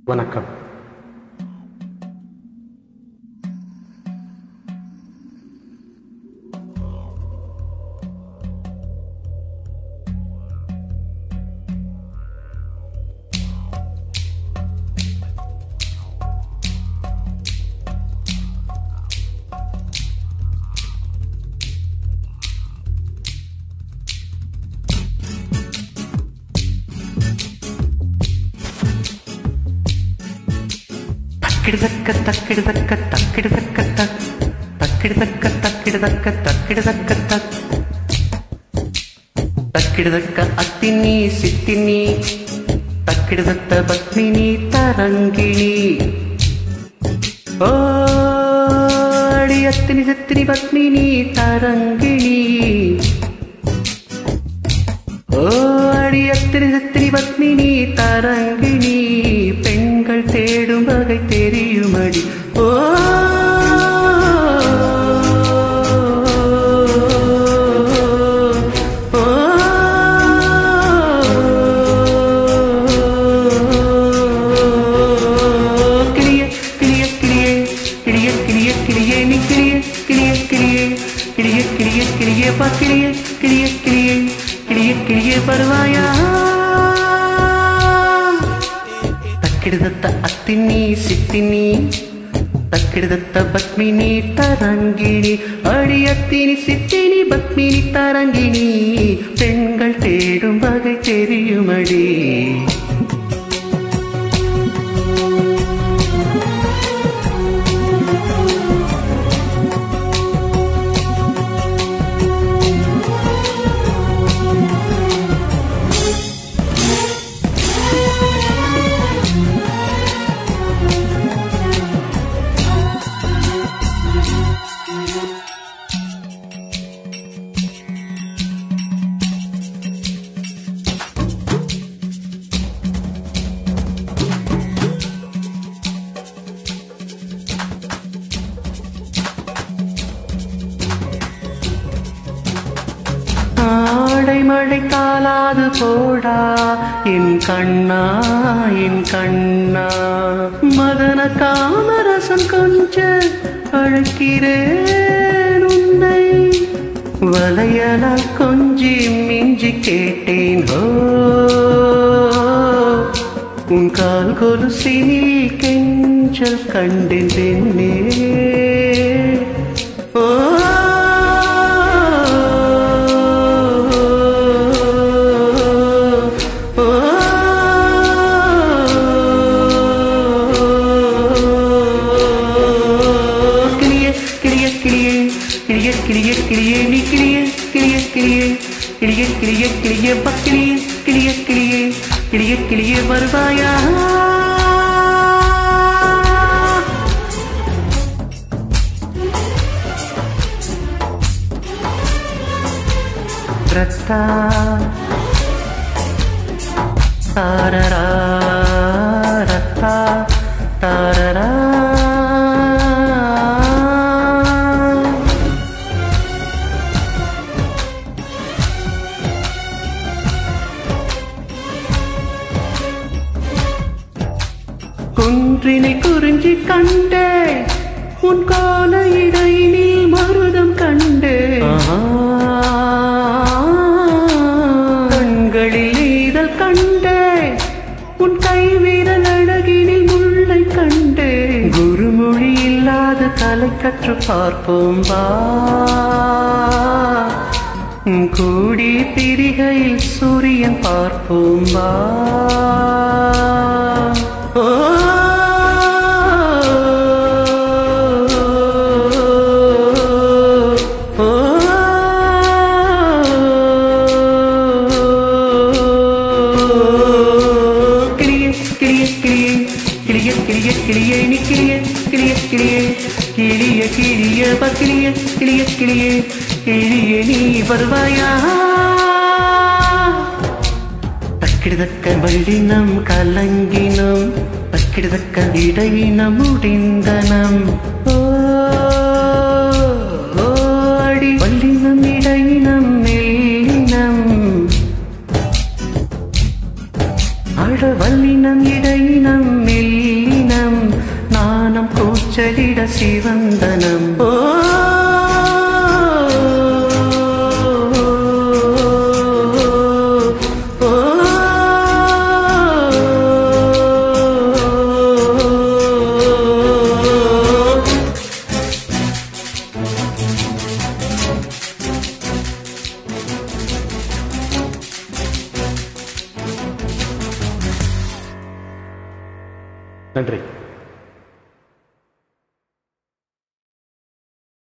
வணக்கம். தக்கிடுதக்க தக்கிடுதக்க தக்கிடுதக்க தக் தக்கிடுதக்க தக்கிடுதக்க தக்கிடுதக்க தக் தக்கிடுதக்க அத்தினி சித்தினி தக்கிடுதத்த பத்மினி தரங்கிணி ஓ அடி அத்தினி சித்தினி பத்மினி தரங்கிணி ஓ அடி அத்தினி சித்தினி பத்மினி தரங்கிணி பெண்கள் தேடும் வகை தெரியுமடி ஓ கிளிய கிளிய கிளியே கிளிய கிளிய கிளியே நீ கிளிய கிளிய கிளியே கிளிய கிளிய கிளியே பா கிளிய கிளிய கிளியே கிளிய கிளியே பருவாயா தக்கிடுதத்த அத்தினி சித்தினி தக்கிடுதத்த பத்மினி தரங்கிணி அடி அத்தினி சித்தினி பத்மினி தரங்கிணி பெண்கள் தேடும் வகை தெரியுமடி ஆடை மழை காலாது போடா என் கண்ணா என் கண்ணா மதன காமரசம் கொஞ்ச அழைக்கிறேன் உன்னை வலையலால் கொஞ்சி மிஞ்சி கேட்டேன் ஹோ உன் கால் கொலுசினில் கெஞ்சல் கண்டேன் பெண்ணே ஓ கிளிய கிளிய கிளியே நீ கிளிய கிளிய கிளியே கிளிய கிளிய கிளிய பக்கிளிய கிளிய கிளியே கிளிய கிளியே வருவாயா ரத்தா தாரரா ரத்தா தாரரா குன்றினை குறிஞ்சி கண்டே உன் கால இடையினில் மருதம் கண்டே கண்களில் ஈதல் கண்டே உன் கை வீரல் அழகினில் முல்லை கண்டே குருமொழி இல்லாத கலை கற்று பார்ப்போம் வா கூடி பிரிகையில் சூரியன் பார்ப்போம் வா கிளிய நீ கிளிய கிளிய கிளியே கிளிய கிளிய பக்கிளிய கிளிய கிளியே கிளிய நீ வருவாயா தக்கிடுதக்க வள்ளினம் கலங்கினம் தக்கிடுதக்க இடையினம் முடிந்தனம் அடி வள்ளினம் இடையினம் மெல்லினம் வல்லினம் இடையினம் மெல்லினம் நாணம் கூச்சலிட சிவந்தனம் ஓ நன்றி.